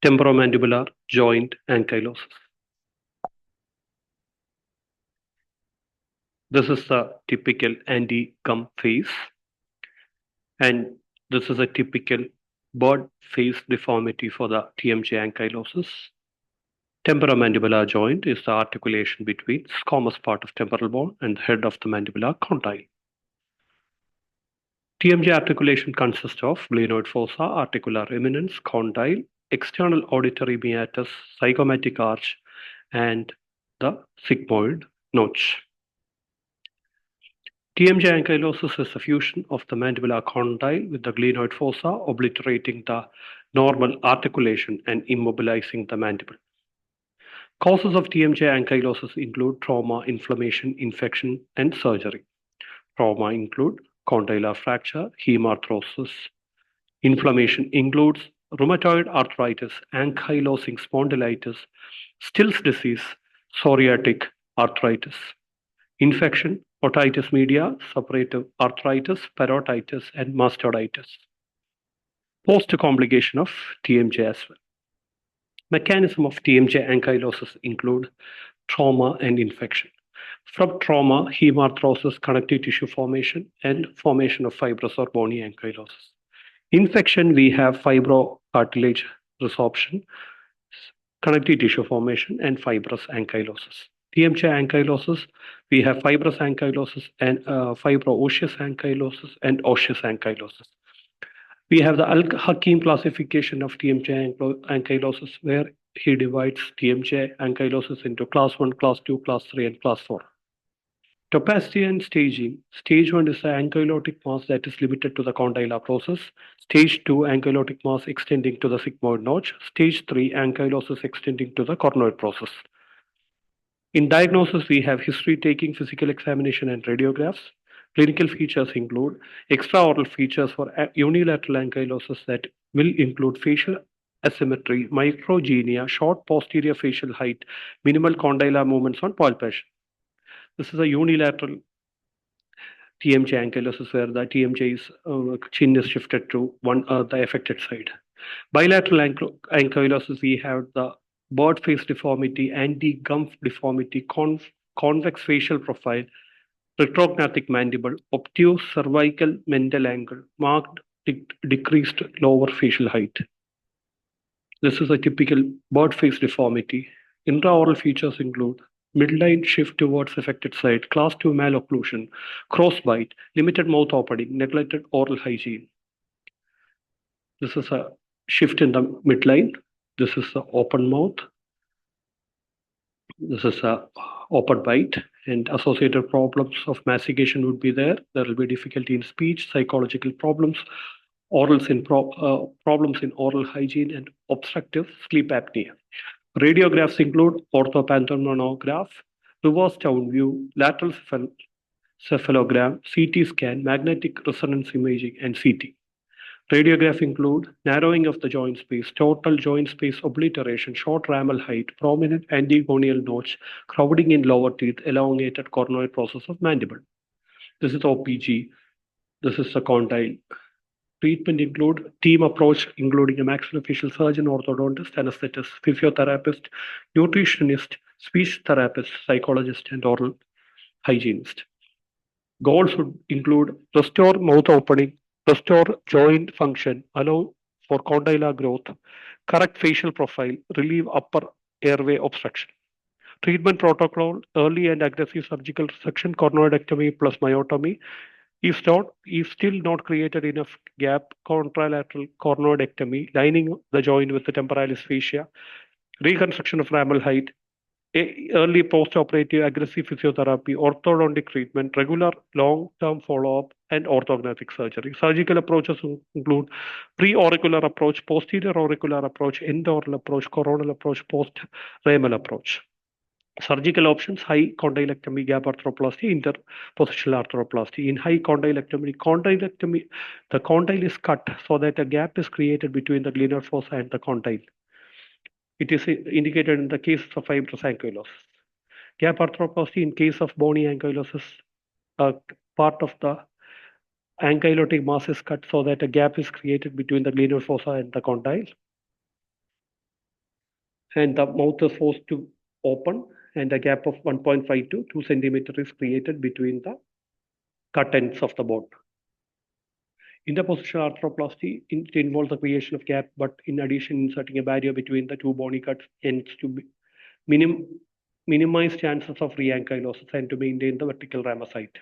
temporomandibular joint ankylosis. This is the typical anti-gum face, and this is a typical bird face deformity for the TMJ ankylosis. Temporomandibular joint is the articulation between squamous part of temporal bone and the head of the mandibular condyle. TMJ articulation consists of glenoid fossa, articular eminence, condyle, external auditory meatus, zygomatic arch, and the sigmoid notch. TMJ ankylosis is a fusion of the mandibular condyle with the glenoid fossa, obliterating the normal articulation and immobilizing the mandible. Causes of TMJ ankylosis include trauma, inflammation, infection, and surgery. Trauma include condylar fracture, hemarthrosis. Inflammation includes rheumatoid arthritis, ankylosing spondylitis, Still's disease, psoriatic arthritis. Infection, otitis media, suppurative arthritis, parotitis, and mastoiditis. Post-complication of TMJ as well. Mechanism of TMJ ankylosis include trauma and infection. From trauma, hemarthrosis, connective tissue formation, and formation of fibrous or bony ankylosis. Infection, we have fibrocartilage resorption, connective tissue formation, and fibrous ankylosis. TMJ ankylosis, we have fibrous ankylosis and fibro-osseous ankylosis and osseous ankylosis. We have the Al-Hakim classification of TMJ ankylosis, where he divides TMJ ankylosis into class 1, class 2, class 3, and class 4. Topacity and staging. Stage 1 is the ankylotic mass that is limited to the condylar process. Stage 2, ankylotic mass extending to the sigmoid notch. Stage 3, ankylosis extending to the cornoid process. In diagnosis, we have history taking, physical examination, and radiographs. Clinical features include extraoral features for unilateral ankylosis that will include facial asymmetry, microgenia, short posterior facial height, minimal condylar movements on palpation. This is a unilateral TMJ ankylosis where the TMJ's chin is shifted to the affected side. Bilateral ankylosis, we have the bird face deformity, anti-gum deformity, convex facial profile, retrognathic mandible, obtuse cervical mental angle, marked decreased lower facial height. This is a typical bird face deformity. Intraoral features include midline shift towards affected side, class 2 malocclusion, crossbite, limited mouth opening, neglected oral hygiene. This is a shift in the midline. This is the open mouth. This is a open bite, and associated problems of mastication would be there. There will be difficulty in speech, psychological problems, problems in oral hygiene, and obstructive sleep apnea. Radiographs include orthopantomimograph, reverse town view, lateral cephalogram, CT scan, magnetic resonance imaging, and CT. Radiograph include narrowing of the joint space, total joint space obliteration, short ramal height, prominent antigonial notch, crowding in lower teeth, elongated cornoid process of mandible. This is OPG. This is the condyle. Treatment include team approach, including a maxillofacial surgeon, orthodontist, anesthetist, physiotherapist, nutritionist, speech therapist, psychologist, and oral hygienist. Goals would include restore mouth opening, restore joint function, allow for condylar growth, correct facial profile, relieve upper airway obstruction. Treatment protocol, early and aggressive surgical resection, cornoidectomy plus myotomy. If still not created enough gap, contralateral cornoidectomy, lining the joint with the temporalis fascia, reconstruction of ramal height, early post-operative aggressive physiotherapy, orthodontic treatment, regular long-term follow-up, and orthognathic surgery. Surgical approaches include pre-auricular approach, posterior auricular approach, endoral approach, coronal approach, post-ramal approach. Surgical options: high condylectomy, gap arthroplasty, interpositional arthroplasty. In high condylectomy, the condyle is cut so that a gap is created between the glenoid fossa and the condyle. It is indicated in the case of fibrous ankylosis. Gap arthroplasty in case of bony ankylosis, part of the ankylotic mass is cut so that a gap is created between the glenoid fossa and the condyle. and the mouth is forced to open, and a gap of 1.5 to 2 centimeter is created between the cut ends of the bone. Interpositional arthroplasty involves the creation of gap, but in addition, inserting a barrier between the two bony cut ends to minimize chances of re-ankylosis and to maintain the vertical ramus height.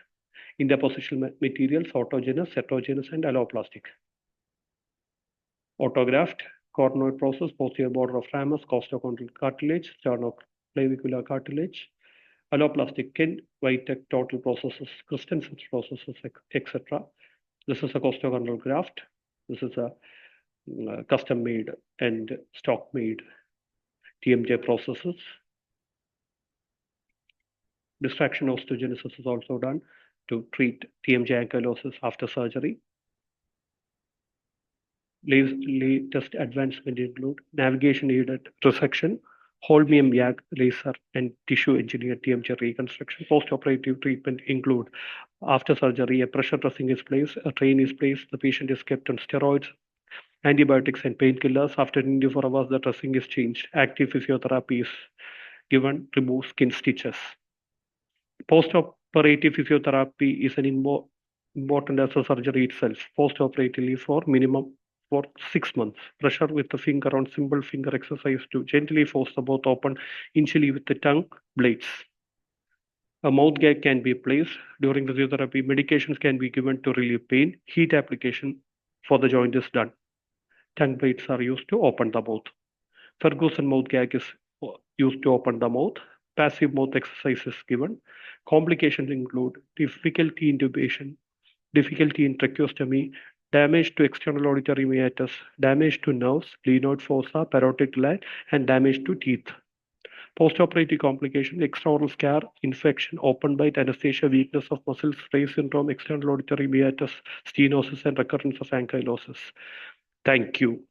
Interpositional materials: autogenous, heterogeneous, and alloplastic. Autograft, coronoid process, posterior border of ramus, costochondral cartilage, sternoclavicular cartilage. Alloplastic, kin, White total processes, Christensen's processes, etc. This is a costochondral graft. This is a custom-made and stock-made TMJ processes. Distraction osteogenesis is also done to treat TMJ ankylosis after surgery. Latest advancement include navigation-aided resection, holmium YAG laser, and tissue-engineered TMJ reconstruction. Post-operative treatment include, after surgery, a pressure dressing is placed, a drain is placed, the patient is kept on steroids, antibiotics, and painkillers. After 24 hours, the dressing is changed. Active physiotherapy is given, remove skin stitches. Post-operative physiotherapy is an important as a surgery itself. Post-operatively for 6 months. Pressure with the finger on simple finger exercise to gently force the mouth open, initially with the tongue blades. A mouth gag can be placed during physiotherapy. Medications can be given to relieve pain. Heat application for the joint is done. Tongue blades are used to open the mouth. Ferguson mouth gag is used to open the mouth. Passive mouth exercise is given. Complications include difficulty in intubation, difficulty in tracheostomy, damage to external auditory meatus, damage to nerves, glenoid fossa, parotid gland, and damage to teeth. Postoperative complications: extraoral scar, infection, open bite, anesthesia, weakness of muscles, Frey syndrome, external auditory meatus, stenosis, and recurrence of ankylosis. Thank you.